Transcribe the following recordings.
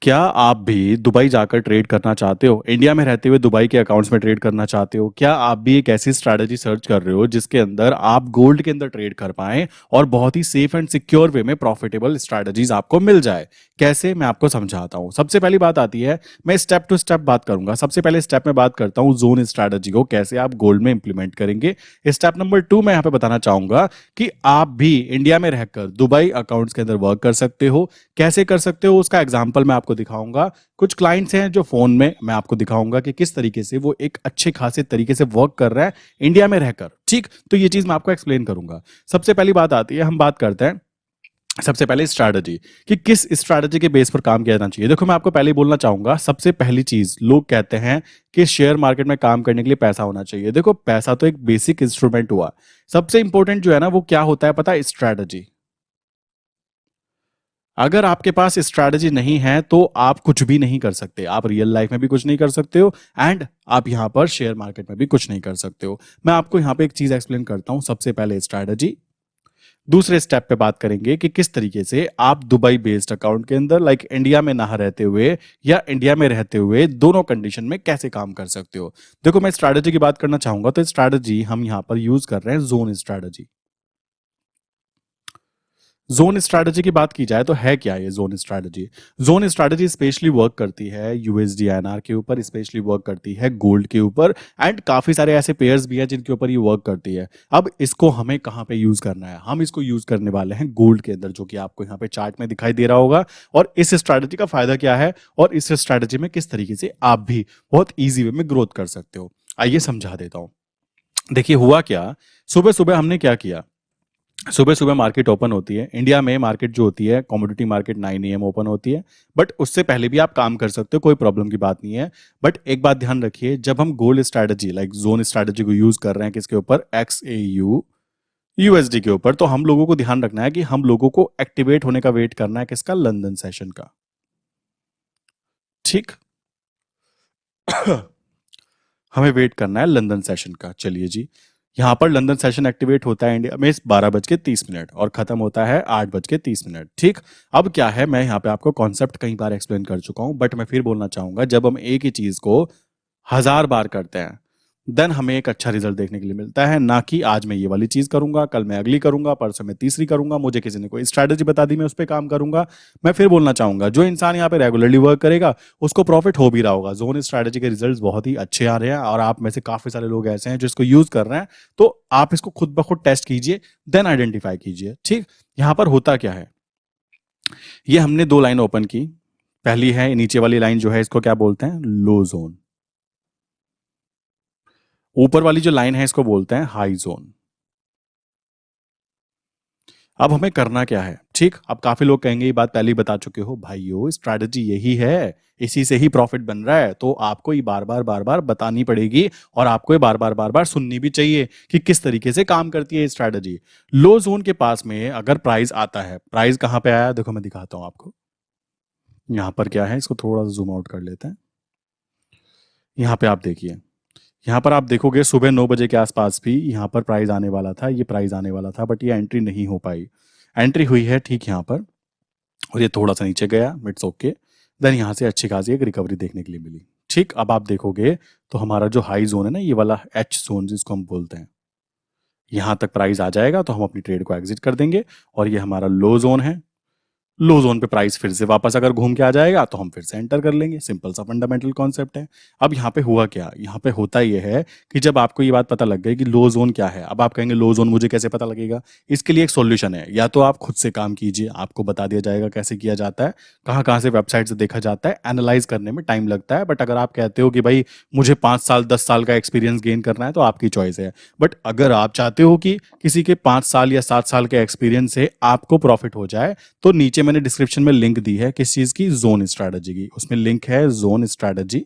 क्या आप भी दुबई जाकर ट्रेड करना चाहते हो? इंडिया में रहते हुए दुबई के अकाउंट्स में ट्रेड करना चाहते हो? क्या आप भी एक ऐसी स्ट्रैटेजी सर्च कर रहे हो जिसके अंदर आप गोल्ड के अंदर ट्रेड कर पाएं और बहुत ही सेफ एंड सिक्योर वे में प्रॉफिटेबल स्ट्रैटेजीज आपको मिल जाए? कैसे, मैं आपको समझाता हूं। सबसे पहली बात आती है, मैं स्टेप टू स्टेप बात करूंगा। सबसे पहले स्टेप में बात करता हूं जोन स्ट्रैटेजी को कैसे आप गोल्ड में इंप्लीमेंट करेंगे। स्टेप नंबर 2 मैं यहां पे बताना चाहूंगा कि आप भी इंडिया में रहकर दुबई अकाउंट्स के अंदर वर्क कर सकते हो। कैसे कर सकते हो उसका एग्जाम्पल मैं आपको दिखाऊंगा। कुछ क्लाइंट्स हैं जो फोन में मैं आपको दिखाऊंगा कि किस तरीके से वो एक अच्छे खासे तरीके से वर्क कर रहा है इंडिया में रहकर। ठीक, तो ये चीज मैं आपको एक्सप्लेन करूंगा। सबसे पहली बात आती है, हम बात करते हैं सबसे पहले स्ट्रैटेजी, कि किस स्ट्रैटेजी के बेस पर काम किया जाना चाहिए। देखो, मैं आपको पहले ही बोलना चाहूंगा, सबसे पहली चीज, लोग कहते हैं कि शेयर मार्केट में काम करने के लिए पैसा होना चाहिए। देखो, पैसा तो एक बेसिक इंस्ट्रूमेंट हुआ। सबसे इंपॉर्टेंट जो है ना, वो क्या होता है पता है? स्ट्रैटेजी। अगर आपके पास स्ट्रैटेजी नहीं है तो आप कुछ भी नहीं कर सकते। आप रियल लाइफ में भी कुछ नहीं कर सकते हो एंड आप यहां पर शेयर मार्केट में भी कुछ नहीं कर सकते हो। मैं आपको यहां पे एक चीज एक्सप्लेन करता हूं। सबसे पहले स्ट्रैटेजी, दूसरे स्टेप पे बात करेंगे कि किस तरीके से आप दुबई बेस्ड अकाउंट के अंदर, लाइक इंडिया में ना रहते हुए या इंडिया में रहते हुए, दोनों कंडीशन में कैसे काम कर सकते हो। देखो, मैं स्ट्रैटेजी की बात करना चाहूंगा तो स्ट्रैटेजी हम यहां पर यूज कर रहे हैं जोन स्ट्रैटेजी। जोन स्ट्रैटेजी की बात की जाए तो है क्या ये zone strategy? Zone strategy specially work करती है यूएसडी आईएनआर के ऊपर, स्पेशली वर्क करती है गोल्ड के ऊपर एंड काफी सारे ऐसे पेयर्स भी हैं जिनके ऊपर ये वर्क करती है। अब इसको हमें कहाँ पे यूज करना है? हम इसको यूज करने वाले हैं गोल्ड के अंदर, जो कि आपको यहाँ पे चार्ट में दिखाई दे रहा होगा। और इस स्ट्रैटेजी का फायदा क्या है और इस स्ट्रैटेजी में किस तरीके से आप भी बहुत ईजी वे में ग्रोथ कर सकते हो, आइए समझा देता हूं। देखिए, हुआ क्या, सुबह सुबह हमने क्या किया। सुबह सुबह मार्केट ओपन होती है इंडिया में। मार्केट जो होती है, कमोडिटी मार्केट 9 AM ओपन होती है, बट उससे पहले भी आप काम कर सकते हो, कोई प्रॉब्लम की बात नहीं है। बट एक बात ध्यान रखिए, जब हम gold strategy like zone strategy को यूज कर रहे हैं किसके ऊपर? XAU USD के ऊपर, तो हम लोगों को ध्यान रखना है कि हम लोगों को एक्टिवेट होने का वेट करना है किसका? लंदन सेशन का। ठीक हमें वेट करना है लंदन सेशन का। चलिए जी, यहाँ पर लंदन सेशन एक्टिवेट होता है इंडिया में 12:30 और खत्म होता है 8:30। ठीक, अब क्या है, मैं यहाँ पे आपको कॉन्सेप्ट कई बार एक्सप्लेन कर चुका हूँ, बट मैं फिर बोलना चाहूंगा, जब हम एक ही चीज को 1000 बार करते हैं देन हमें एक अच्छा रिजल्ट देखने के लिए मिलता है। ना कि आज मैं ये वाली चीज करूंगा, कल मैं अगली करूंगा, परसों मैं तीसरी करूंगा, मुझे किसी ने कोई स्ट्रैटेजी बता दी, मैं उस पर काम करूंगा। मैं फिर बोलना चाहूंगा, जो इंसान यहाँ पे रेगुलरली वर्क करेगा उसको प्रॉफिट हो भी रहा होगा। जोन स्ट्रैटेजी के रिजल्ट्स बहुत ही अच्छे आ रहे हैं और आप में से काफी सारे लोग ऐसे हैं जो इसको यूज कर रहे हैं। तो आप इसको खुद ब खुद टेस्ट कीजिए, देन आइडेंटिफाई कीजिए। ठीक, यहाँ पर होता क्या है, ये हमने दो लाइन ओपन की। पहली है नीचे वाली लाइन, जो है इसको क्या बोलते हैं? लो जोन। ऊपर वाली जो लाइन है इसको बोलते हैं हाई जोन। अब हमें करना क्या है? ठीक, अब काफी लोग कहेंगे ये बात पहले ही बता चुके हो भाइयों, स्ट्रैटेजी यही है, इसी से ही प्रॉफिट बन रहा है। तो आपको ये बार बार बतानी पड़ेगी और आपको ये बार बार सुननी भी चाहिए कि किस तरीके से काम करती है स्ट्रैटेजी। लो जोन के पास में अगर प्राइस आता है, प्राइस कहां पे आया देखो, मैं दिखाता हूं आपको। यहां पर क्या है, इसको थोड़ा सा जूम आउट कर लेते हैं। यहां पे आप देखिए, यहाँ पर आप देखोगे सुबह 9 बजे के आसपास भी यहाँ पर प्राइस आने वाला था, ये प्राइस आने वाला था, बट ये एंट्री नहीं हो पाई। एंट्री हुई है ठीक यहाँ पर और ये थोड़ा सा नीचे गया, इट्स ओके। देन यहाँ से अच्छी खासी एक रिकवरी देखने के लिए मिली। ठीक, अब आप देखोगे तो हमारा जो हाई जोन है ना, ये वाला H जोन जिसको हम बोलते हैं, यहाँ तक प्राइस आ जाएगा तो हम अपनी ट्रेड को एग्जिट कर देंगे। और ये हमारा लो जोन है, लो जोन पे प्राइस फिर से वापस अगर घूम के आ जाएगा तो हम फिर से एंटर कर लेंगे। सिंपल सा फंडामेंटल कॉन्सेप्ट है। अब यहाँ पे हुआ क्या, यहाँ पे होता यह है कि जब आपको ये बात पता लग गई कि लो जोन क्या है, अब आप कहेंगे लो जोन मुझे कैसे पता लगेगा? इसके लिए एक सॉल्यूशन है, या तो आप खुद से काम कीजिए, आपको बता दिया जाएगा कैसे किया जाता है, कहाँ कहाँ से वेबसाइट से देखा जाता है। एनालाइज करने में टाइम लगता है, बट अगर आप कहते हो कि भाई मुझे 5 साल 10 साल का एक्सपीरियंस गेन करना है तो आपकी चॉइस है। बट अगर आप चाहते हो कि किसी के 5 साल या 7 साल के एक्सपीरियंस से आपको प्रॉफिट हो जाए, तो नीचे मैंने डिस्क्रिप्शन में लिंक दी है किस चीज की? जोन स्ट्रैटेजी की। उसमें लिंक है जोन स्ट्रैटेजी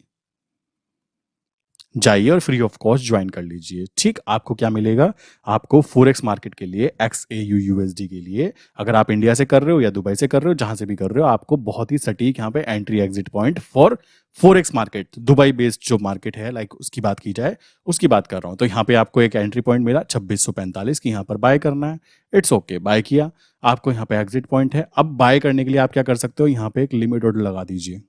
जाइए और फ्री ऑफ कॉस्ट ज्वाइन कर लीजिए। ठीक, आपको क्या मिलेगा, आपको फोरेक्स मार्केट के लिए XAU USD के लिए, अगर आप इंडिया से कर रहे हो या दुबई से कर रहे हो, जहां से भी कर रहे हो, आपको बहुत ही सटीक यहाँ पे entry exit point for forex market, Dubai based जो मार्केट है, लाइक उसकी बात की जाए, उसकी बात कर रहा हूं। तो यहाँ पे आपको एक एंट्री पॉइंट मिला 2645 की, यहाँ पर बाय करना है। इट्स ओके, बाय किया, आपको यहाँ पे एग्जिट पॉइंट है। अब बाय करने के लिए आप क्या कर सकते हो, यहाँ पे एक लिमिट ऑर्डर लगा दीजिए।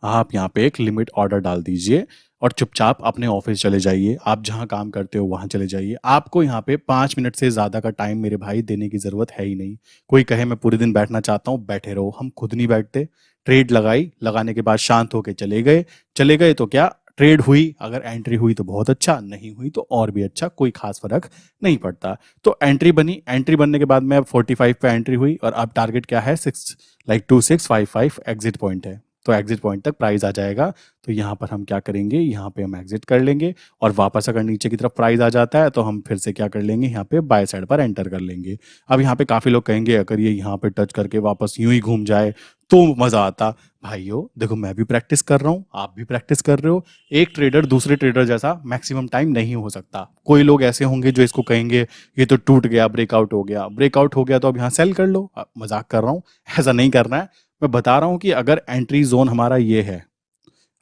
आप यहाँ पे एक लिमिट ऑर्डर डाल दीजिए और चुपचाप अपने ऑफिस चले जाइए, आप जहाँ काम करते हो वहाँ चले जाइए। आपको यहाँ पे 5 मिनट से ज़्यादा का टाइम मेरे भाई देने की ज़रूरत है ही नहीं। कोई कहे मैं पूरे दिन बैठना चाहता हूँ, बैठे रहो, हम खुद नहीं बैठते। ट्रेड लगाई, लगाने के बाद शांत होके चले गए, चले गए तो क्या, ट्रेड हुई, अगर एंट्री हुई तो बहुत अच्छा, नहीं हुई तो और भी अच्छा, कोई खास फर्क नहीं पड़ता। तो एंट्री बनी, एंट्री बनने के बाद में अब 45 पे एंट्री हुई और अब टारगेट क्या है, 2655 एग्जिट पॉइंट है। तो एग्जिट पॉइंट तक प्राइस आ जाएगा, तो यहाँ पर हम क्या करेंगे, यहाँ पे हम एग्जिट कर लेंगे और वापस अगर नीचे की तरफ प्राइस आ जाता है तो हम फिर से क्या कर लेंगे, यहाँ पे बाय साइड पर एंटर कर लेंगे। अब यहाँ पे काफी लोग कहेंगे अगर ये यहाँ पे टच करके वापस यूं ही घूम जाए तो मजा आता। भाइयों देखो, मैं भी प्रैक्टिस कर रहा हूँ, आप भी प्रैक्टिस कर रहे हो। एक ट्रेडर दूसरे ट्रेडर जैसा मैक्सिमम टाइम नहीं हो सकता। कोई लोग ऐसे होंगे जो इसको कहेंगे ये तो टूट गया, ब्रेकआउट हो गया, ब्रेकआउट हो गया तो अब यहाँ सेल कर लो। मजाक कर रहा हूँ, ऐसा नहीं करना है। मैं बता रहा हूं कि अगर एंट्री जोन हमारा ये है,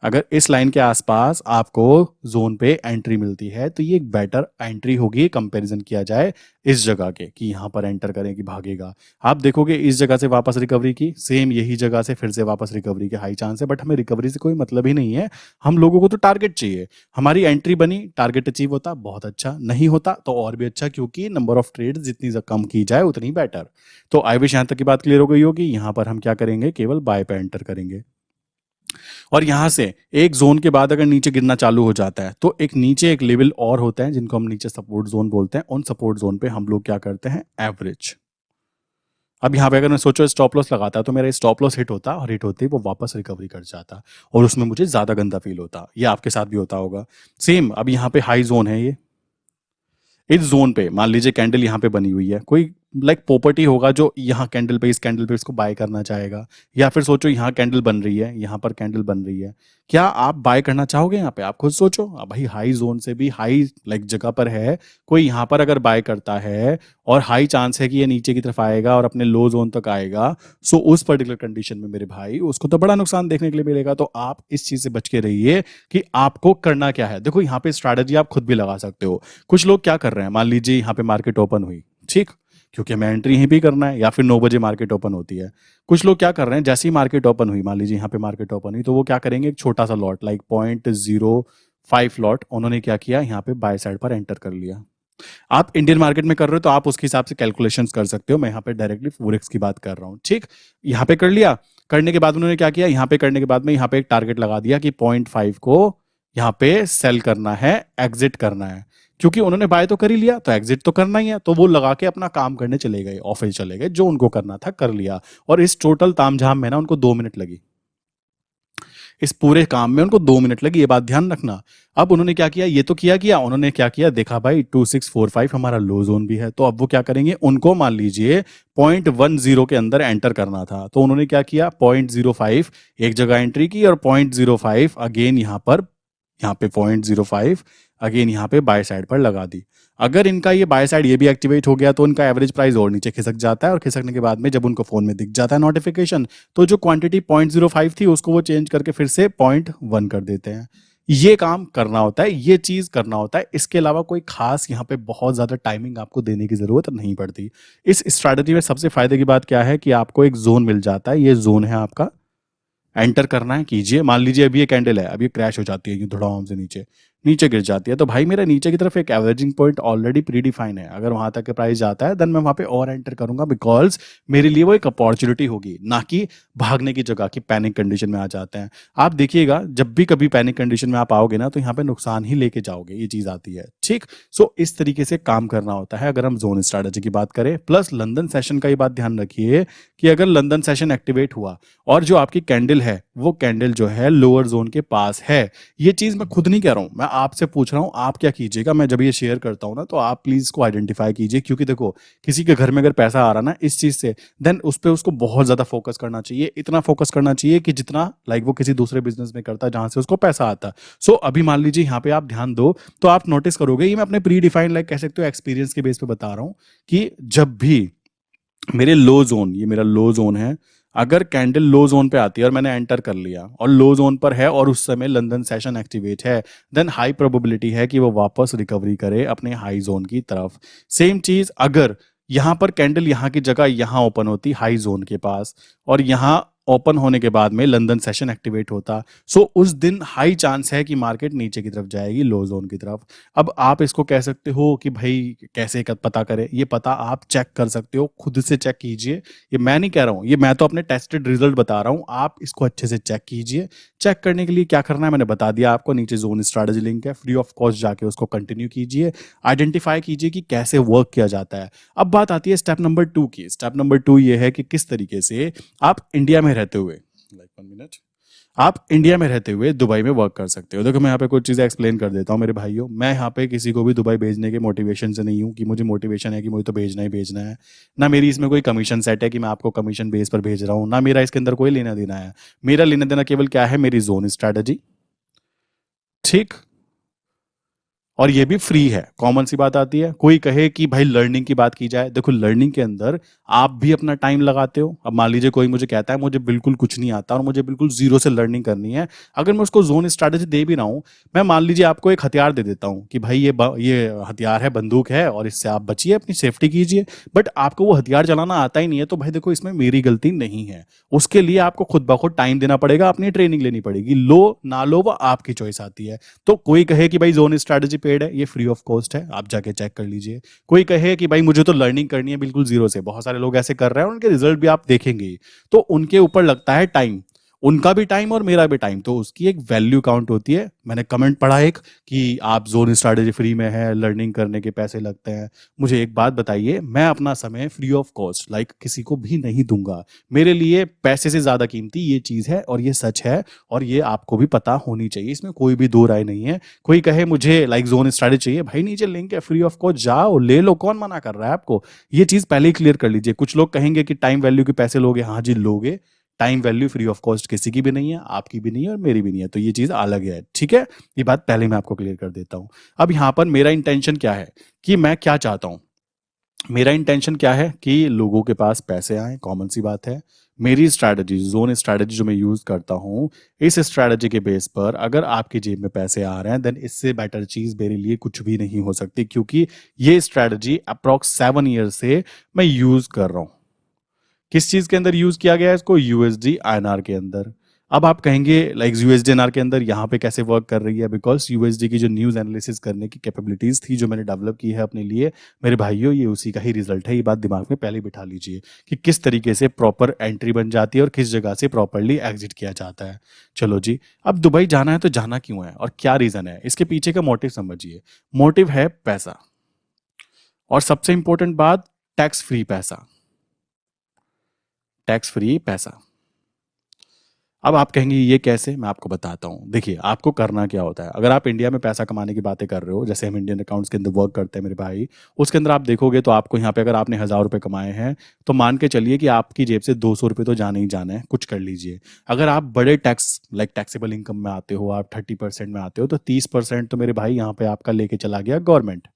अगर इस लाइन के आसपास आपको जोन पे एंट्री मिलती है तो ये एक बेटर एंट्री होगी कंपैरिजन किया जाए इस जगह के, कि यहां पर एंटर करें कि भागेगा। आप देखोगे इस जगह से वापस रिकवरी की, सेम यही जगह से फिर से वापस रिकवरी के हाई चांस है, बट हमें रिकवरी से कोई मतलब ही नहीं है। हम लोगों को तो टारगेट चाहिए। हमारी एंट्री बनी, टारगेट अचीव होता बहुत अच्छा, नहीं होता तो और भी अच्छा, क्योंकि नंबर ऑफ ट्रेड जितनी कम की जाए उतनी बेटर। तो आई विश यहां तक की बात क्लियर हो गई होगी। यहां पर हम क्या करेंगे, केवल बाय पे एंटर करेंगे और यहां से एक जोन के बाद अगर नीचे गिरना चालू हो जाता है तो एक नीचे एक लेवल और होता है जिनको हम नीचे सपोर्ट जोन बोलते हैं। उन सपोर्ट जोन पे हम लोग क्या करते हैं, एवरेज। अब यहाँ पे अगर मैं सोचो स्टॉप लॉस लगाता तो मेरा स्टॉप लॉस हिट होता और हिट होते ही वो वापस रिकवरी कर जाता और उसमें मुझे ज्यादा गंदा फील होता। ये आपके साथ भी होता होगा सेम। अब यहाँ पे हाई जोन है, ये इस जोन पे मान लीजिए कैंडल यहाँ पे बनी हुई है, कोई लाइक प्रॉपर्टी होगा जो यहाँ कैंडल पे, इस कैंडल पे इसको बाय करना चाहेगा। या फिर सोचो यहाँ कैंडल बन रही है, यहाँ पर कैंडल बन रही है, क्या आप बाय करना चाहोगे यहाँ पे? आप खुद सोचो। अब भाई हाई जोन से भी हाई लाइक जगह पर है, कोई यहाँ पर अगर बाय करता है और हाई चांस है कि ये नीचे की तरफ आएगा और अपने लो जोन तक आएगा, सो उस पर्टिकुलर कंडीशन में मेरे भाई उसको तो बड़ा नुकसान देखने के लिए मिलेगा। तो आप इस चीज से बच के रहिए कि आपको करना क्या है। देखो यहाँ पे स्ट्रैटेजी आप खुद भी लगा सकते हो। कुछ लोग क्या कर रहे हैं, मान लीजिए यहाँ पे मार्केट ओपन हुई, ठीक, क्योंकि हमें एंट्री यहीं भी करना है, या फिर 9 बजे मार्केट ओपन होती है। कुछ लोग क्या कर रहे हैं, जैसे ही मार्केट ओपन हुई, मान लीजिए यहाँ पे मार्केट ओपन हुई, तो वो क्या करेंगे, एक छोटा सा लॉट लाइक 0.05 लॉट उन्होंने क्या किया, यहाँ पे बाय साइड पर एंटर कर लिया। आप इंडियन मार्केट में कर रहे हो तो आप उसके हिसाब से कैलकुलेशंस कर सकते हो। मैं यहाँ पे डायरेक्टली फोरेक्स की बात कर रहा हूँ, ठीक। यहाँ पे कर लिया, करने के बाद उन्होंने क्या किया, यहाँ पे करने के बाद में यहाँ पे एक टारगेट लगा दिया कि 0.5 को यहाँ पे सेल करना है, एग्जिट करना है। क्योंकि उन्होंने बाय तो कर ही लिया तो एग्जिट तो करना ही है, तो वो लगा के अपना काम करने चले गए, ऑफिस चले गए, जो उनको करना था कर लिया। और इस टोटल तामझाम में ना उनको 2 मिनट लगी, इस पूरे काम में उनको 2 मिनट लगी, ये बात ध्यान रखना। अब उन्होंने क्या किया, ये तो किया उन्होंने क्या किया, देखा भाई 2645 हमारा लो जोन भी है, तो अब वो क्या करेंगे, उनको मान लीजिए 0.10 के अंदर एंटर करना था, तो उन्होंने क्या किया, 0.05 एक जगह एंट्री की और 0.05 अगेन यहाँ पे 0.05 अगेन यहाँ पे बाय साइड पर लगा दी। अगर इनका ये बाय साइड ये भी एक्टिवेट हो गया तो इनका एवरेज प्राइस और नीचे खिसक जाता है, और खिसकने के बाद में जब उनको फोन में दिख जाता है नोटिफिकेशन, तो जो क्वांटिटी 0.05 थी उसको वो चेंज करके फिर से 0.1 कर देते हैं। ये काम करना होता है, ये चीज करना होता है। इसके अलावा कोई खास यहाँ पे बहुत ज्यादा टाइमिंग आपको देने की जरूरत नहीं पड़ती। इस स्ट्रैटेजी में सबसे फायदे की बात क्या है कि आपको एक जोन मिल जाता है, ये जोन है आपका, एंटर करना है, कीजिए। मान लीजिए अभी ये कैंडल है, अभी क्रैश हो जाती है यूं धड़ाम से नीचे गिर जाती है, तो भाई मेरा नीचे की तरफ एक averaging point already pre define है। अगर वहां तक के प्राइस जाता है देन मैं वहां पे और एंटर करूंगा, बिकॉज मेरे लिए वो एक अपॉर्चुनिटी होगी, ना कि भागने की जगह की पैनिक कंडीशन में आ जाते हैं। आप देखिएगा जब भी कभी पैनिक कंडीशन में आप आओगे ना तो यहाँ पे नुकसान ही लेके जाओगे, ये चीज आती है, ठीक। सो इस तरीके से काम करना होता है अगर हम जोन स्ट्रैटेजी की बात करें। प्लस लंदन सेशन का ये बात ध्यान रखिए कि अगर लंदन सेशन एक्टिवेट हुआ और जो आपकी कैंडल है वो कैंडल जो है लोअर जोन के पास है, ये चीज मैं खुद नहीं कह रहा हूं, मैं आपसे पूछ रहा हूँ आप क्या कीजिएगा, मैं जब ये शेयर करता हूँ ना तो आप प्लीज इसको आइडेंटिफाई कीजिए, क्योंकि देखो किसी के घर में अगर पैसा आ रहा ना इस चीज से, देन उस पर उसको बहुत ज्यादा फोकस करना चाहिए, इतना फोकस करना चाहिए कि जितना लाइक वो किसी दूसरे बिजनेस में करता है जहां से उसको पैसा आता है। सो अभी मान लीजिए यहाँ पे आप ध्यान दो तो आप नोटिस करोगे, ये मैं अपने प्री डिफाइंड लाइक कह सकते हो एक्सपीरियंस के बेस पे बता रहा हूँ, कि जब भी मेरे लो जोन, ये मेरा लो जोन है, अगर कैंडल लो जोन पे आती है और मैंने एंटर कर लिया और लो जोन पर है और उस समय लंदन सेशन एक्टिवेट है, देन हाई प्रोबेबिलिटी है कि वो वापस रिकवरी करे अपने हाई जोन की तरफ। सेम चीज अगर यहां पर कैंडल यहां की जगह यहां ओपन होती हाई जोन के पास, और यहां ओपन होने के बाद में लंदन सेशन एक्टिवेट होता, सो उस दिन हाई चांस है कि मार्केट नीचे की तरफ जाएगी, लो जोन की तरफ। अब आप इसको कह सकते हो कि भाई कैसे पता करें, ये पता आप चेक कर सकते हो, खुद से चेक कीजिए, ये मैं नहीं कह रहा हूं, ये मैं तो अपने टेस्टेड रिजल्ट बता रहा हूं, आप इसको अच्छे से चेक कीजिए। चेक करने के लिए क्या करना है मैंने बता दिया आपको, नीचे जोन स्ट्रैटेजी लिंक है, फ्री ऑफ कॉस्ट जाके उसको कंटिन्यू कीजिए, आइडेंटिफाई कीजिए कि कैसे वर्क किया जाता है। अब बात आती है स्टेप नंबर 2 की। स्टेप नंबर 2 ये है कि किस तरीके से आप इंडिया में रहते हुए, लाइक 1 मिनट, आप इंडिया में रहते हुए दुबई में वर्क कर सकते हो। देखो मैं यहाँ पे कुछ चीजें एक्सप्लेन कर देता हूँ मेरे भाइयों, मैं यहाँ पे किसी को भी दुबई भेजने के मोटिवेशन से नहीं हूँ कि मुझे मोटिवेशन है कि मुझे तो भेजना ही भेजना है, ना मेरी इसमें कोई कमीशन सेट है कि मैं आपको कमीशन बेस पर भेज रहा हूँ, ना मेरा इसके अंदर कोई लेना देना है। मेरा लेना देना केवल क्या है, मेरी जोन स्ट्रैटेजी, ठीक, और ये भी फ्री है। कॉमन सी बात आती है, कोई कहे कि भाई लर्निंग की बात की जाए, देखो लर्निंग के अंदर आप भी अपना टाइम लगाते हो। अब मान लीजिए कोई मुझे कहता है मुझे बिल्कुल कुछ नहीं आता और मुझे बिल्कुल जीरो से लर्निंग करनी है, अगर मैं उसको जोन स्ट्रैटेजी दे भी रहा हूं, मैं मान लीजिए आपको एक हथियार दे देता हूं कि भाई ये हथियार है, बंदूक है, और इससे आप बचिए, अपनी सेफ्टी कीजिए, बट आपको वो हथियार चलाना आता ही नहीं है, तो भाई देखो इसमें मेरी गलती नहीं है, उसके लिए आपको खुद ब खुद टाइम देना पड़ेगा, अपनी ट्रेनिंग लेनी पड़ेगी, लो ना लो वो आपकी चॉइस आती है। तो कोई कहे कि भाई जोन स्ट्रैटेजी पेड है, ये फ्री ऑफ कॉस्ट है, आप जाके चेक कर लीजिए। कोई कहे कि भाई मुझे तो लर्निंग करनी है बिल्कुल जीरो से, बहुत सारे लोग ऐसे कर रहे हैं, उनके रिजल्ट भी आप देखेंगे ही। तो उनके ऊपर लगता है टाइम, उनका भी टाइम और मेरा भी टाइम, तो उसकी एक वैल्यू काउंट होती है। मैंने कमेंट पढ़ा एक कि आप जोन स्ट्रैटेजी फ्री में है, लर्निंग करने के पैसे लगते हैं। मुझे एक बात बताइए, मैं अपना समय फ्री ऑफ कॉस्ट लाइक किसी को भी नहीं दूंगा, मेरे लिए पैसे से ज्यादा कीमती ये चीज है, और ये सच है, और ये आपको भी पता होनी चाहिए, इसमें कोई भी दो राय नहीं है। कोई कहे मुझे लाइक जोन स्ट्रैटेजी चाहिए, भाई नीचे लिंक है फ्री ऑफ कॉस्ट, जाओ ले लो, कौन मना कर रहा है आपको। ये चीज पहले ही क्लियर कर लीजिए। कुछ लोग कहेंगे कि टाइम वैल्यू के पैसे लोगे, हाँ जी लोगे, time value free of cost किसी की भी नहीं है, आपकी भी नहीं है और मेरी भी नहीं है, तो ये चीज अलग है, ठीक है। ये बात पहले मैं आपको क्लियर कर देता हूं। अब यहां पर मेरा इंटेंशन क्या है, कि मैं क्या चाहता हूं, मेरा इंटेंशन क्या है कि लोगों के पास पैसे आए, कॉमन सी बात है। मेरी स्ट्रैटेजी, जोन स्ट्रैटेजी जो मैं यूज करता हूं, इस स्ट्रैटेजी के बेस पर अगर आपकी जेब में पैसे आ रहे हैं, देन इससे बेटर चीज मेरे लिए कुछ भी नहीं हो सकती, क्योंकि ये स्ट्रैटेजी अप्रॉक्स 7 ईयर से मैं यूज कर रहा हूं। किस चीज के अंदर यूज किया गया है इसको, यूएसडी आईएनआर के अंदर। अब आप कहेंगे लाइक यूएसडी आईएनआर के अंदर यहाँ पे कैसे वर्क कर रही है, बिकॉज यूएसडी की जो न्यूज एनालिसिस करने की कैपेबिलिटीज थी जो मैंने डेवलप की है अपने लिए, मेरे भाइयों ये उसी का ही रिजल्ट है। ये बात दिमाग में पहले बिठा लीजिए कि किस तरीके से प्रॉपर एंट्री बन जाती है और किस जगह से प्रॉपरली एग्जिट किया जाता है। चलो जी, अब दुबई जाना है तो जाना क्यों है और क्या रीजन है, इसके पीछे का मोटिव समझिए। मोटिव है पैसा, और सबसे इंपॉर्टेंट बात, टैक्स फ्री पैसा, टैक्स फ्री पैसा। अब आप कहेंगे ये कैसे, मैं आपको बताता हूं। देखिए आपको करना क्या होता है, अगर आप इंडिया में पैसा कमाने की बातें कर रहे हो, जैसे हम इंडियन अकाउंट्स के अंदर वर्क करते हैं मेरे भाई, उसके अंदर आप देखोगे तो आपको यहाँ पे अगर आपने 1,000 रुपये कमाए हैं, तो मान के चलिए कि आपकी जेब से 200 रुपये तो जाने ही जाना है, कुछ कर लीजिए। अगर आप बड़े टैक्स लाइक टैक्सेबल इनकम में आते हो, आप 30% में आते हो, तो 30% तो मेरे भाई यहाँ पे आपका लेके चला गया गवर्नमेंट,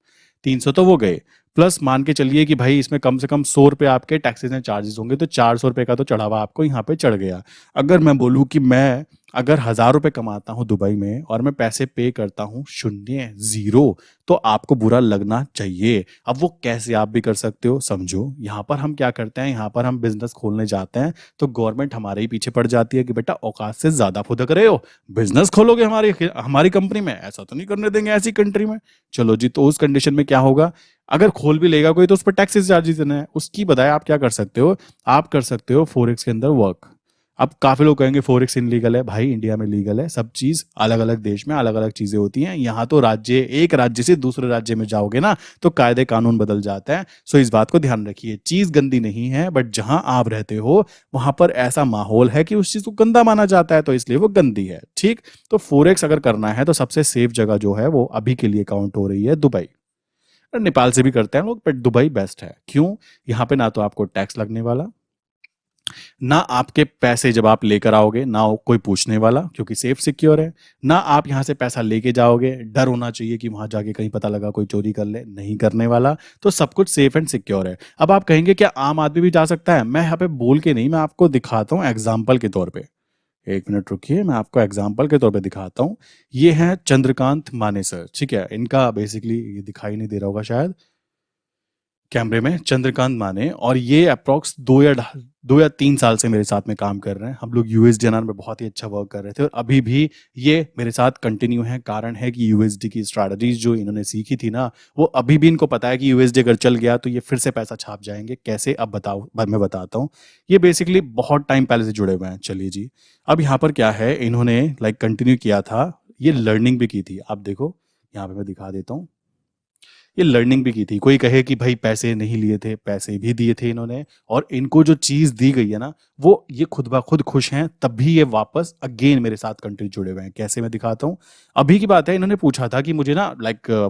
300 तो वो गए, प्लस मान के चलिए कि भाई इसमें कम से कम 100 रुपये आपके टैक्सेस एंड चार्जेस होंगे, तो 400 रुपये का तो चढ़ावा आपको यहाँ पे चढ़ गया। अगर मैं बोलूँ कि मैं अगर 1,000 रुपये कमाता हूँ दुबई में और मैं पैसे पे करता हूँ शून्य, जीरो, तो आपको बुरा लगना चाहिए। अब वो कैसे आप भी कर सकते हो, समझो। यहाँ पर हम क्या करते हैं, यहाँ पर हम बिजनेस खोलने जाते हैं तो गवर्नमेंट हमारे ही पीछे पड़ जाती है कि बेटा औकात से ज्यादा फुदक रहे हो, बिजनेस खोलोगे हमारी हमारी कंपनी में, ऐसा तो नहीं करने देंगे ऐसी कंट्री में। चलो जी, तो उस कंडीशन में क्या होगा, अगर खोल भी लेगा कोई तो उस पर टैक्सेस चार्जेस देना है, उसकी बजाय आप क्या कर सकते हो, आप कर सकते हो फॉरेक्स के अंदर वर्क। अब काफी लोग कहेंगे फॉरेक्स इनलीगल है। भाई इंडिया में लीगल है, सब चीज अलग अलग देश में अलग अलग चीजें होती हैं। यहाँ तो राज्य, एक राज्य से दूसरे राज्य में जाओगे ना तो कायदे कानून बदल जाता है। सो इस बात को ध्यान रखिए, चीज गंदी नहीं है, बट जहां आप रहते हो वहां पर ऐसा माहौल है कि उस चीज को गंदा माना जाता है, तो इसलिए वो गंदी है। ठीक, तो फॉरेक्स अगर करना है तो सबसे सेफ जगह जो है वो अभी के लिए काउंट हो रही है दुबई। नेपाल से भी करते हैं लोग, बट दुबई बेस्ट है। क्यों? यहाँ पे ना तो आपको टैक्स लगने वाला, ना आपके पैसे जब आप लेकर आओगे ना कोई पूछने वाला, क्योंकि सेफ सिक्योर है। ना आप यहां से पैसा लेके जाओगे, डर होना चाहिए कि वहां जाके कहीं पता लगा कोई चोरी कर ले, नहीं करने वाला। तो सब कुछ सेफ एंड सिक्योर है। अब आप कहेंगे क्या आम आदमी भी जा सकता है? मैं यहाँ पे बोल के नहीं, मैं आपको दिखाता हूँ एग्जाम्पल के तौर पे। एक मिनट रुकिए, मैं आपको एग्जाम्पल के तौर पे दिखाता हूँ। ये है चंद्रकांत माने सर, ठीक है। इनका बेसिकली ये दिखाई नहीं दे रहा होगा शायद कैमरे में, चंद्रकांत माने। और ये अप्रोक्स 2 या 3 साल से मेरे साथ में काम कर रहे हैं। हम लोग यूएसडीएनआर में बहुत ही अच्छा वर्क कर रहे थे और अभी भी ये मेरे साथ कंटिन्यू है। कारण है कि यूएसडी की स्ट्रैटेजीज जो इन्होंने सीखी थी ना, वो अभी भी इनको पता है कि यूएसडी अगर चल गया तो ये फिर से पैसा छाप जाएंगे। कैसे, अब बताओ, मैं बताता हूँ। ये बेसिकली बहुत टाइम पहले से जुड़े हुए हैं। चलिए जी, अब यहाँ पर क्या है, इन्होंने कंटिन्यू किया था, ये लर्निंग भी की थी। आप देखो यहाँ पे मैं दिखा देता हूँ, ये लर्निंग भी की थी। कोई कहे कि भाई पैसे नहीं लिए थे, पैसे भी दिए थे इन्होंने। और इनको जो चीज दी गई है ना, वो ये खुद ब खुद खुश हैं, तब भी ये वापस अगेन मेरे साथ कंटिन्यू जुड़े हुए हैं। कैसे, मैं दिखाता हूँ। अभी की बात है, इन्होंने पूछा था कि मुझे ना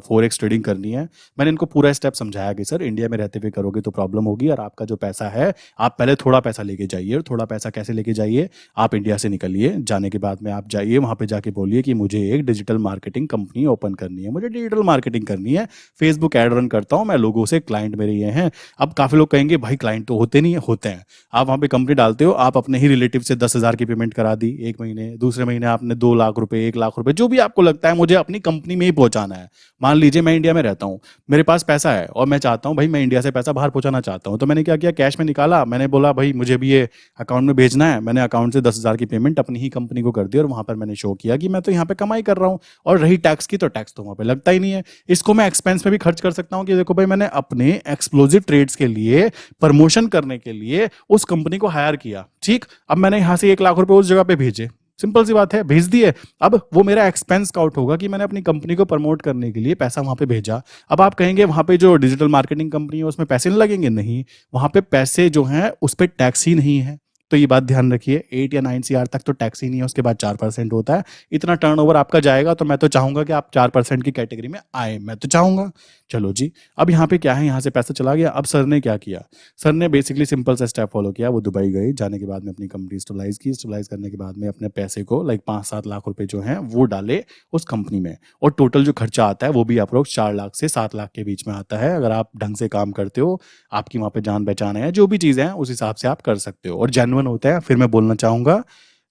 फॉरेक्स ट्रेडिंग करनी है। मैंने इनको पूरा स्टेप समझाया कि सर इंडिया में रहते हुए करोगे तो प्रॉब्लम होगी, और आपका जो पैसा है, आप पहले थोड़ा पैसा लेके जाइए। और थोड़ा पैसा कैसे लेके जाइए, आप इंडिया से निकलिए, जाने के बाद में आप जाइए वहां पे जाके बोलिए कि मुझे एक डिजिटल मार्केटिंग कंपनी ओपन करनी है, मुझे डिजिटल मार्केटिंग करनी है, फेसबुक ऐड रन करता हूं मैं, लोगों से क्लाइंट मेरे ये हैं। अब काफी लोग कहेंगे भाई क्लाइंट तो होते नहीं है, होते हैं। आप वहां पे कंपनी डालते हो, आप अपने ही रिलेटिव से 10,000 की पेमेंट करा दी एक महीने, दूसरे महीने आपने 2 लाख रुपए, 1 लाख रुपए, जो भी आपको लगता है मुझे अपनी कंपनी में ही पहुंचाना है। मान लीजिए मैं इंडिया में रहता हूँ, मेरे पास पैसा है और मैं चाहता हूँ भाई मैं इंडिया से पैसा बाहर पहुंचाना चाहता हूँ। तो मैंने क्या किया, कैश में निकाला, मैंने बोला भाई मुझे भी ये अकाउंट में भेजना है। मैंने अकाउंट से 10,000 की पेमेंट अपनी ही कंपनी को कर दी और वहां पर मैंने शो किया कि मैं तो यहाँ पे कमाई कर रहा हूँ। और रही टैक्स की, तो टैक्स तो वहां पे लगता ही नहीं है। इसको मैं एक्सपेंस में भी खर्च कर सकता हूँ कि देखो भाई मैंने अपने एक्सप्लोजिव ट्रेड्स के लिए, प्रमोशन करने के लिए उस कंपनी को हायर किया। ठीक, अब मैंने यहां से 1 लाख रुपए उस जगह पे भेजे, सिंपल सी बात है, भेज दिए। अब वो मेरा एक्सपेंस काउंट होगा कि मैंने अपनी कंपनी को प्रमोट करने के लिए पैसा वहां पे भेजा। अब आप कहेंगे वहां पे जो डिजिटल मार्केटिंग कंपनी है उसमें पैसे नहीं लगेंगे, नहीं, वहां पे पैसे जो हैं उस पर टैक्स ही नहीं है। तो ये बात ध्यान रखिए, 8 या 9 CR तक तो टैक्स ही नहीं है, उसके बाद 4% होता है। इतना टर्नओवर आपका जाएगा तो मैं तो चाहूंगा कि आप 4% की कैटेगरी में आए, मैं तो चाहूंगा। चलो जी, अब यहाँ पे क्या है, यहाँ से पैसा चला गया। अब सर ने क्या किया, सर ने बेसिकली सिंपल सा स्टेप फॉलो किया। वो दुबई गए, जाने के बाद में अपनी कंपनी स्टेबलाइज की, स्टेबलाइज करने के बाद में अपने पैसे को 5-7 लाख रुपए जो हैं वो डाले उस कंपनी में। और टोटल जो खर्चा आता है वो भी अप्रोक्स 4 लाख से 7 लाख के बीच में आता है। अगर आप ढंग से काम करते हो, आपकी वहाँ पे जान पहचान है, जो भी चीज़ें हैं उस हिसाब से आप कर सकते हो और जेन्युइन होता है। फिर मैं बोलना चाहूँगा,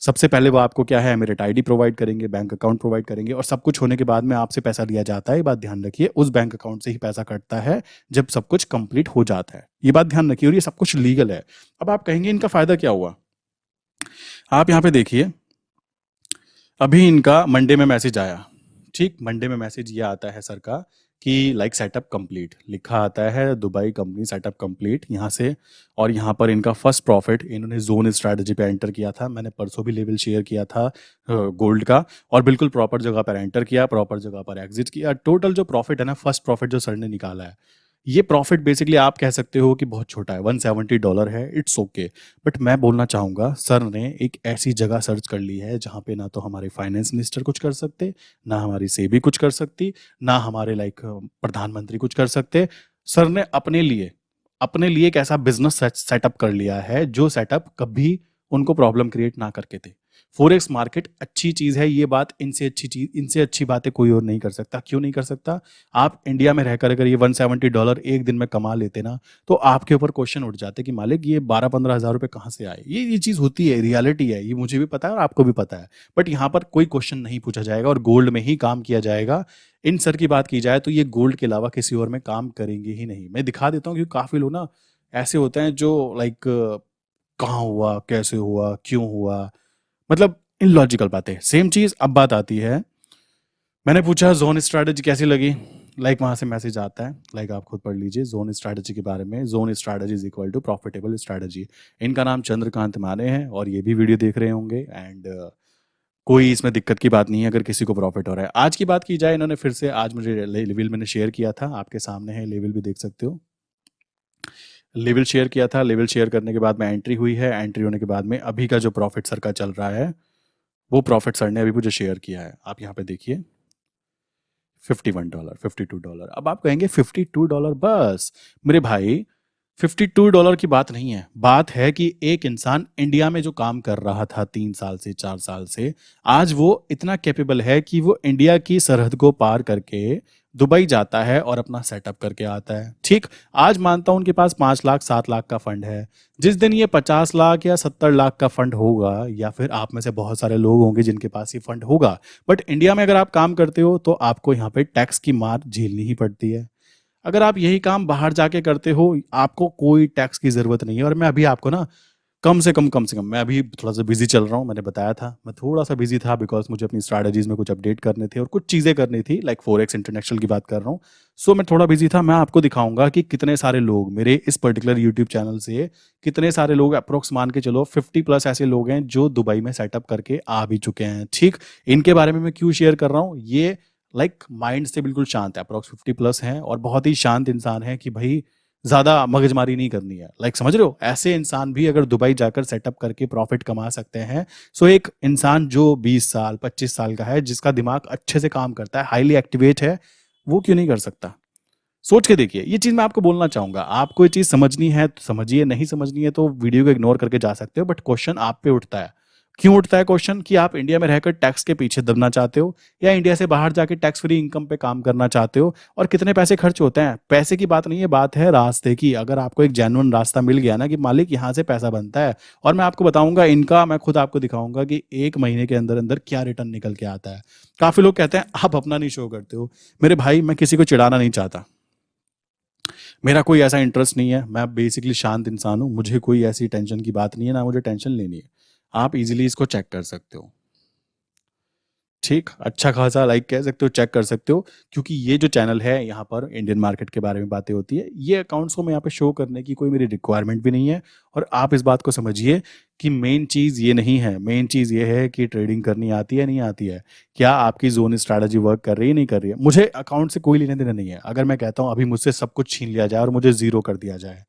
सबसे पहले वो आपको क्या है, मेरिट आईडी प्रोवाइड करेंगे, बैंक अकाउंट प्रोवाइड करेंगे, और सब कुछ होने के बाद में आपसे पैसा लिया जाता है। ये बात ध्यान रखिए, उस बैंक अकाउंट से ही पैसा कटता है जब सब कुछ कंप्लीट हो जाता है। ये बात ध्यान रखिए, और ये सब कुछ लीगल है। अब आप कहेंगे इनका फायदा क्या हुआ, आप यहाँ पे देखिए, अभी इनका मंडे में मैसेज आया। ठीक, मंडे में मैसेज ये आता है सर का कि सेटअप कंप्लीट, लिखा आता है दुबई कंपनी सेटअप कंप्लीट यहाँ से। और यहाँ पर इनका फर्स्ट प्रॉफिट इन्होंने जोन स्ट्रैटेजी पे एंटर किया था। मैंने परसों भी लेवल शेयर किया था गोल्ड का, और बिल्कुल प्रॉपर जगह पर एंटर किया, प्रॉपर जगह पर एग्जिट किया। टोटल जो प्रॉफिट है ना, फर्स्ट प्रॉफिट जो सर ने निकाला है, ये प्रॉफिट बेसिकली आप कह सकते हो कि बहुत छोटा है, $170 है, इट्स ओके। बट मैं बोलना चाहूँगा, सर ने एक ऐसी जगह सर्च कर ली है जहाँ पे ना तो हमारे फाइनेंस मिनिस्टर कुछ कर सकते, ना हमारी सेबी कुछ कर सकती, ना हमारे प्रधानमंत्री कुछ कर सकते। सर ने अपने लिए एक ऐसा बिजनेस सेटअप कर लिया है जो सेटअप कभी उनको प्रॉब्लम क्रिएट ना करके थे। फॉरेक्स मार्केट अच्छी चीज है, ये बात इनसे अच्छी बातें कोई और नहीं कर सकता। क्यों नहीं कर सकता? आप इंडिया में रहकर अगर ये $170 एक दिन में कमा लेते ना, तो आपके ऊपर क्वेश्चन उठ जाते कि मालिक ये 12-15 हज़ार रुपए कहाँ से आए। ये चीज होती है, रियलिटी है, ये मुझे भी पता है और आपको भी पता है। बट यहाँ पर कोई क्वेश्चन नहीं पूछा जाएगा और गोल्ड में ही काम किया जाएगा। इन सर की बात की जाए तो ये गोल्ड के अलावा किसी और में काम करेंगे ही नहीं। मैं दिखा देता हूँ, क्योंकि काफी लोग ना ऐसे होते हैं जो कहाँ हुआ, कैसे हुआ, क्यों हुआ, मतलब इलॉजिकल बातें। सेम चीज अब बात आती है, मैंने पूछा जोन स्ट्रैटेजी कैसी लगी, लाइक वहां से मैसेज आता है, लाइक आप खुद पढ़ लीजिए जोन स्ट्रैटेजी के बारे में। Zone strategy is equal to profitable strategy. इनका नाम चंद्रकांत माने हैं और ये भी वीडियो देख रहे होंगे एंड कोई इसमें दिक्कत की बात नहीं है अगर किसी को प्रॉफिट हो रहा है। आज की बात की जाए, इन्होंने फिर से आज मुझे लेवल मैंने शेयर किया था, आपके सामने है, लेवल भी देख सकते हो। लेवल शेयर किया था, लेवल शेयर करने के बाद में एंट्री हुई है, एंट्री होने के बाद में अभी का जो प्रॉफिट सर का चल रहा है वो प्रॉफिट सर ने अभी मुझे शेयर किया है। आप यहाँ पे देखिए $51, $52। अब आप कहेंगे $52 बस? मेरे भाई $52 की बात नहीं है, बात है कि एक इंसान इंडिया में जो काम कर रहा था 3 साल से 4 साल से, आज वो इतना कैपेबल है कि वो इंडिया की सरहद को पार करके दुबई जाता है और अपना सेटअप करके आता है। ठीक, आज मानता हूं उनके पास 5 लाख 7 लाख का फंड है। जिस दिन ये 50 लाख या 70 लाख का फंड होगा, या फिर आप में से बहुत सारे लोग होंगे जिनके पास ये फंड होगा, बट इंडिया में अगर आप काम करते हो तो आपको यहाँ पे टैक्स की मार झेलनी ही पड़ती है। अगर आप यही काम बाहर जाके करते हो, आपको कोई टैक्स की जरूरत नहीं है। और मैं अभी आपको ना कम से कम मैं अभी थोड़ा सा बिजी चल रहा हूँ, मैंने बताया था मैं थोड़ा सा बिजी था बिकॉज मुझे अपनी स्ट्रैटेजीज में कुछ अपडेट करने थे और कुछ चीज़ें करनी थी, लाइक फॉरेक्स इंटरनेशनल की बात कर रहा हूँ। सो मैं थोड़ा बिजी था। मैं आपको दिखाऊंगा कि कितने सारे लोग मेरे इस पर्टिकुलर यूट्यूब चैनल से, कितने सारे लोग, अप्रोक्स मान के चलो 50+ ऐसे लोग हैं जो दुबई में सेटअप करके आ भी चुके हैं। ठीक, इनके बारे में मैं क्यों शेयर कर रहा हूँ, ये लाइक माइंड से बिल्कुल शांत है, अप्रोक्स 50+ हैं और बहुत ही शांत इंसान है कि भाई ज्यादा मगजमारी नहीं करनी है। लाइक समझ रहे हो, ऐसे इंसान भी अगर दुबई जाकर सेटअप करके प्रॉफिट कमा सकते हैं। सो एक इंसान जो 20 साल 25 साल का है, जिसका दिमाग अच्छे से काम करता है, हाईली एक्टिवेट है, वो क्यों नहीं कर सकता? सोच के देखिए, ये चीज मैं आपको बोलना चाहूंगा। आपको ये चीज समझनी है तो समझिए, नहीं समझनी है तो वीडियो को इग्नोर करके जा सकते हो। बट क्वेश्चन आप पे उठता है, क्यों उठता है क्वेश्चन, कि आप इंडिया में रहकर टैक्स के पीछे दबना चाहते हो या इंडिया से बाहर जाके टैक्स फ्री इनकम पे काम करना चाहते हो, और कितने पैसे खर्च होते हैं। पैसे की बात नहीं है, बात है रास्ते की। अगर आपको एक जेन्युइन रास्ता मिल गया ना कि मालिक यहाँ से पैसा बनता है, और मैं आपको बताऊंगा इनका, मैं खुद आपको दिखाऊंगा कि 1 महीने के अंदर अंदर क्या रिटर्न निकल के आता है। काफी लोग कहते हैं आप अपना नहीं शो करते हो। मेरे भाई, मैं किसी को चिढ़ाना नहीं चाहता, मेरा कोई ऐसा इंटरेस्ट नहीं है। मैं बेसिकली शांत इंसान हूँ, मुझे कोई ऐसी टेंशन की बात नहीं है, ना मुझे टेंशन लेनी है। आप इजीली इसको चेक कर सकते हो। ठीक, अच्छा खासा लाइक कह सकते हो, चेक कर सकते हो, क्योंकि ये जो चैनल है यहाँ पर इंडियन मार्केट के बारे में बातें होती है। ये अकाउंट्स को मैं यहाँ पे शो करने की कोई मेरी रिक्वायरमेंट भी नहीं है। और आप इस बात को समझिए कि मेन चीज़ ये नहीं है, मेन चीज़ ये है कि ट्रेडिंग करनी आती है नहीं आती है, क्या आपकी जोन स्ट्रैटेजी वर्क कर रही है नहीं कर रही है। मुझे अकाउंट से कोई लेने देना नहीं है। अगर मैं कहता हूँ अभी मुझसे सब कुछ छीन लिया जाए और मुझे जीरो कर दिया जाए,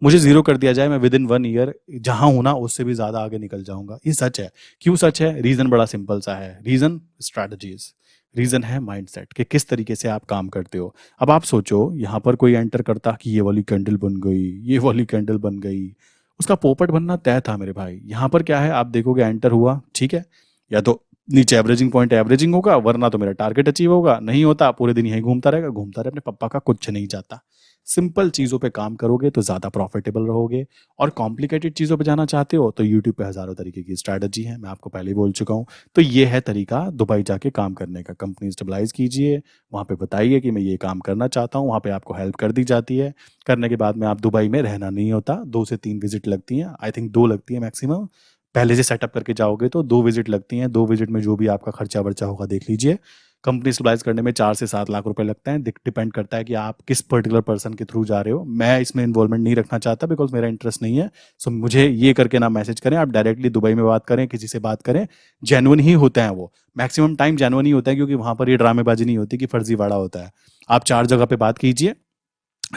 मुझे जीरो कर दिया जाए, मैं विद इन 1 ईयर जहां हूं ना उससे भी ज्यादा आगे निकल जाऊंगा। ये सच है। क्यों सच है? रीजन बड़ा सिंपल सा है। रीजन स्ट्रैटेजीज, रीजन है माइंडसेट कि किस तरीके से आप काम करते हो। अब आप सोचो, यहाँ पर कोई एंटर करता कि ये वाली कैंडल बन गई, ये वाली कैंडल बन गई, उसका पोपट बनना तय था मेरे भाई। यहाँ पर क्या है, आप देखोगे एंटर हुआ, ठीक है, या तो नीचे एवरेजिंग पॉइंट एवरेजिंग होगा, वरना तो मेरा टारगेट अचीव होगा। नहीं होता, पूरे दिन यहीं घूमता रहेगा, घूमता रहे, अपने पप्पा का कुछ नहीं जाता। सिंपल चीज़ों पे काम करोगे तो ज़्यादा प्रॉफिटेबल रहोगे। और कॉम्प्लिकेटेड चीज़ों पे जाना चाहते हो तो यूट्यूब पे हज़ारों तरीके की स्ट्रैटेजी है, मैं आपको पहले ही बोल चुका हूँ। तो ये है तरीका दुबई जाके काम करने का। कंपनी स्टेबलाइज कीजिए, वहाँ पे बताइए कि मैं ये काम करना चाहता हूँ, वहाँ पे आपको हेल्प कर दी जाती है। करने के बाद में आप दुबई में रहना नहीं होता, 2 से 3 विजिट लगती हैं, आई थिंक 2 लगती है मैक्सिमम। पहले से सेटअप करके जाओगे तो 2 विजिट लगती हैं। 2 विजिट में जो भी आपका खर्चा वर्चा होगा देख लीजिए। कंपनी स्टेबलाइज करने में 4 से 7 लाख रुपए लगते हैं। डिपेंड करता है कि आप किस पर्टिकुलर पर्सन के थ्रू जा रहे हो। मैं इसमें इन्वॉल्वमेंट नहीं रखना चाहता बिकॉज मेरा इंटरेस्ट नहीं है। सो मुझे ये करके ना मैसेज करें, आप डायरेक्टली दुबई में बात करें, किसी से बात करें। जेन्युइन ही होते हैं वो, मैक्सिमम टाइम जेन्युइन ही होता है, क्योंकि वहां पर ये ड्रामेबाजी नहीं होती कि फर्जीवाड़ा होता है। आप 4 जगह पे बात कीजिए,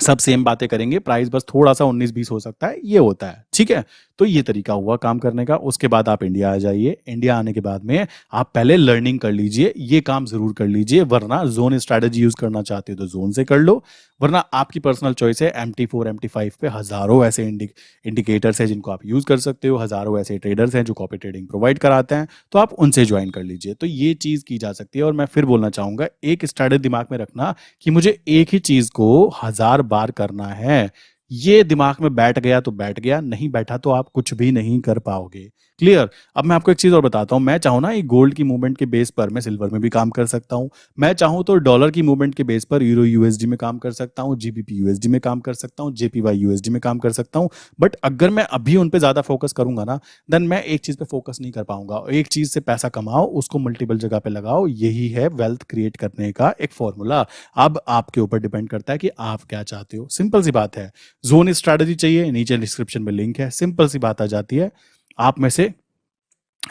सब सेम बातें करेंगे, प्राइस बस थोड़ा सा 19-20 हो सकता है, ये होता है। ठीक है, तो ये तरीका हुआ काम करने का। उसके बाद आप इंडिया आ जाइए। इंडिया आने के बाद में आप पहले लर्निंग कर लीजिए, ये काम जरूर कर लीजिए, वरना जोन स्ट्रैटेजी यूज करना चाहते हो तो जोन से कर लो, वरना आपकी पर्सनल चॉइस है। MT4 MT5 पे हजारों ऐसे इंडिकेटर्स हैं जिनको आप यूज कर सकते हो, हजारों ऐसे ट्रेडर्स हैं जो कॉपी ट्रेडिंग प्रोवाइड कराते हैं, तो आप उनसे ज्वाइन कर लीजिए। तो ये चीज की जा सकती है। और मैं फिर बोलना चाहूंगा, एक स्ट्रैटेजी दिमाग में रखना कि मुझे एक ही चीज को 1000 बार करना है, ये दिमाग में बैठ गया तो बैठ गया, नहीं बैठा तो आप कुछ भी नहीं कर पाओगे। क्लियर? अब मैं आपको एक चीज और बताता हूँ, मैं चाहूँ ना ये गोल्ड की मूवमेंट के बेस पर मैं सिल्वर में भी काम कर सकता हूँ। मैं चाहूँ तो डॉलर की मूवमेंट के बेस पर यूरो यूएसडी में काम कर सकता हूँ, जीबीपी यूएसडी में काम कर सकता हूँ, जेपीवाई यूएसडी में काम कर सकता हूँ। बट अगर मैं अभी उन पे ज्यादा फोकस करूंगा ना, देन मैं एक चीज पे फोकस नहीं कर पाऊंगा। एक चीज से पैसा कमाओ, उसको मल्टीपल जगह पे लगाओ, यही है वेल्थ क्रिएट करने का एक फॉर्मूला। अब आपके ऊपर डिपेंड करता है कि आप क्या चाहते हो। सिंपल सी बात है। जोन स्ट्रैटेजी चाहिए, नीचे डिस्क्रिप्शन में लिंक है। सिंपल सी बात आ जाती है। आप में से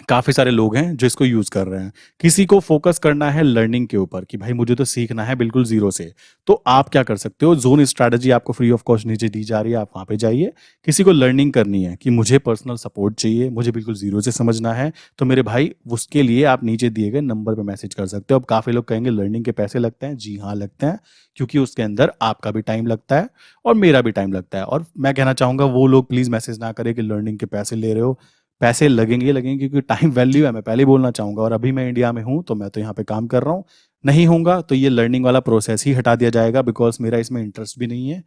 काफी सारे लोग हैं जो इसको यूज कर रहे हैं। किसी को फोकस करना है लर्निंग के ऊपर कि भाई मुझे तो सीखना है बिल्कुल जीरो से, तो आप क्या कर सकते हो, जोन स्ट्रैटेजी आपको फ्री ऑफ कॉस्ट नीचे दी जा रही है, आप वहां पे जाइए। किसी को लर्निंग करनी है कि मुझे पर्सनल सपोर्ट चाहिए, मुझे बिल्कुल जीरो से समझना है, तो मेरे भाई उसके लिए आप नीचे दिए गए नंबर पे मैसेज कर सकते हो। अब काफी लोग कहेंगे लर्निंग के पैसे लगते हैं, जी हाँ लगते हैं, क्योंकि उसके अंदर आपका भी टाइम लगता है और मेरा भी टाइम लगता है। और मैं कहना चाहूंगा वो लोग प्लीज मैसेज ना करें कि लर्निंग के पैसे ले रहे हो। पैसे लगेंगे लगेंगे, क्योंकि टाइम वैल्यू है, मैं पहले ही बोलना चाहूंगा। और अभी मैं इंडिया में हूं तो मैं तो यहाँ पे काम कर रहा हूँ। नहीं होऊंगा तो ये लर्निंग वाला प्रोसेस ही हटा दिया जाएगा, बिकॉज मेरा इसमें इंटरेस्ट भी नहीं है।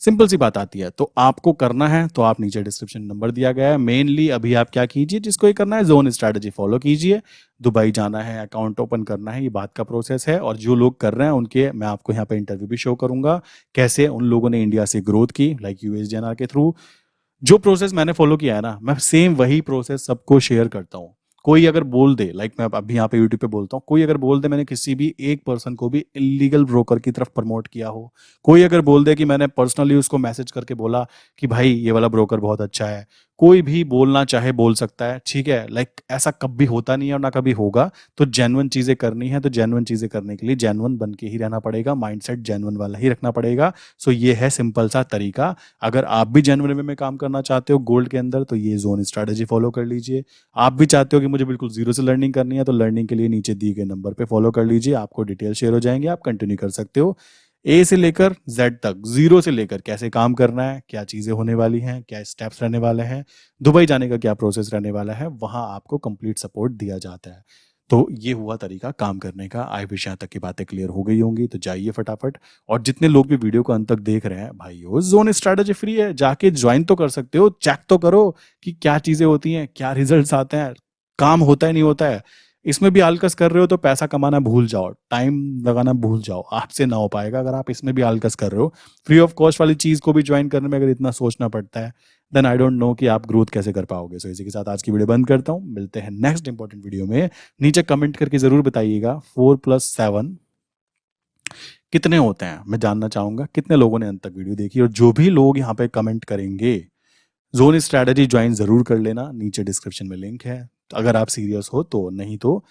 सिंपल सी बात आती है। तो आपको करना है तो आप नीचे डिस्क्रिप्शन नंबर दिया गया है। मेनली अभी आप क्या कीजिए, जिसको ये करना है जोन स्ट्रैटेजी फॉलो कीजिए। दुबई जाना है, अकाउंट ओपन करना है, ये बात का प्रोसेस है। और जो लोग कर रहे हैं उनके मैं आपको यहाँ पे इंटरव्यू भी शो करूंगा, कैसे उन लोगों ने इंडिया से ग्रोथ की, लाइक यूएसडीएनआर के थ्रू। जो प्रोसेस मैंने फॉलो किया है ना, मैं सेम वही प्रोसेस सबको शेयर करता हूँ। कोई अगर बोल दे, लाइक मैं अभी यहाँ पे यूट्यूब पे बोलता हूँ, कोई अगर बोल दे मैंने किसी भी एक पर्सन को भी इलीगल ब्रोकर की तरफ प्रमोट किया हो, कोई अगर बोल दे कि मैंने पर्सनली उसको मैसेज करके बोला कि भाई ये वाला ब्रोकर बहुत अच्छा है, कोई भी बोलना चाहे बोल सकता है, ठीक है। लाइक ऐसा कभी होता नहीं है और ना कभी होगा। तो जेन्युइन चीजें करनी है तो जेन्युइन चीजें करने के लिए जेन्युइन बन के ही रहना पड़ेगा, माइंडसेट जेन्युइन वाला ही रखना पड़ेगा। सो ये है सिंपल सा तरीका। अगर आप भी जेन्युइन वे में काम करना चाहते हो गोल्ड के अंदर, तो ये जोन स्ट्रैटेजी फॉलो कर लीजिए। आप भी चाहते हो कि मुझे बिल्कुल जीरो से लर्निंग करनी है, तो लर्निंग के लिए नीचे दिए गए नंबर पे फॉलो कर लीजिए, आपको डिटेल शेयर हो जाएंगे, आप कंटिन्यू कर सकते हो। ए से लेकर जेड तक, जीरो से लेकर कैसे काम करना है, क्या चीजें होने वाली हैं, क्या स्टेप्स रहने वाले हैं, दुबई जाने का क्या प्रोसेस रहने वाला है, वहां आपको कंप्लीट सपोर्ट दिया जाता है। तो ये हुआ तरीका काम करने का। आई विश यहाँ तक की बातें क्लियर हो गई होंगी, तो जाइए फटाफट। और जितने लोग भी वीडियो को अंत तक देख रहे हैं भाइयों, जोन स्ट्रैटेजी फ्री है, जाके ज्वाइन तो कर सकते हो, चेक तो करो कि क्या चीजें होती हैं, क्या रिजल्ट्स आते हैं, काम होता है नहीं होता है। इसमें भी आलकस कर रहे हो तो पैसा कमाना भूल जाओ, टाइम लगाना भूल जाओ, आपसे ना हो पाएगा अगर आप इसमें भी आलकस कर रहे हो। फ्री ऑफ कॉस्ट वाली चीज को भी ज्वाइन करने में अगर इतना सोचना पड़ता है, देन आई डोंट नो कि आप ग्रोथ कैसे कर पाओगे। सो इसी के साथ आज की वीडियो बंद करता हूँ, मिलते हैं नेक्स्ट इंपॉर्टेंट वीडियो में। नीचे कमेंट करके जरूर बताइएगा 4+7 कितने होते हैं, मैं जानना चाहूंगा कितने लोगों ने अंत तक वीडियो देखी। और जो भी लोग यहाँ पे कमेंट करेंगे, जोन स्ट्रैटेजी ज्वाइन जरूर कर लेना, नीचे डिस्क्रिप्शन में लिंक है। तो अगर आप सीरियस हो तो, नहीं तो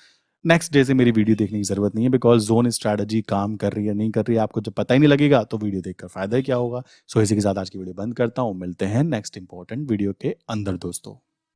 नेक्स्ट डे से मेरी वीडियो देखने की जरूरत नहीं है, बिकॉज जोन स्ट्रैटेजी काम कर रही है नहीं कर रही है आपको जब पता ही नहीं लगेगा, तो वीडियो देखकर फायदा ही क्या होगा। सो इसी के साथ आज की वीडियो बंद करता हूँ, मिलते हैं नेक्स्ट इंपॉर्टेंट वीडियो के अंदर दोस्तों।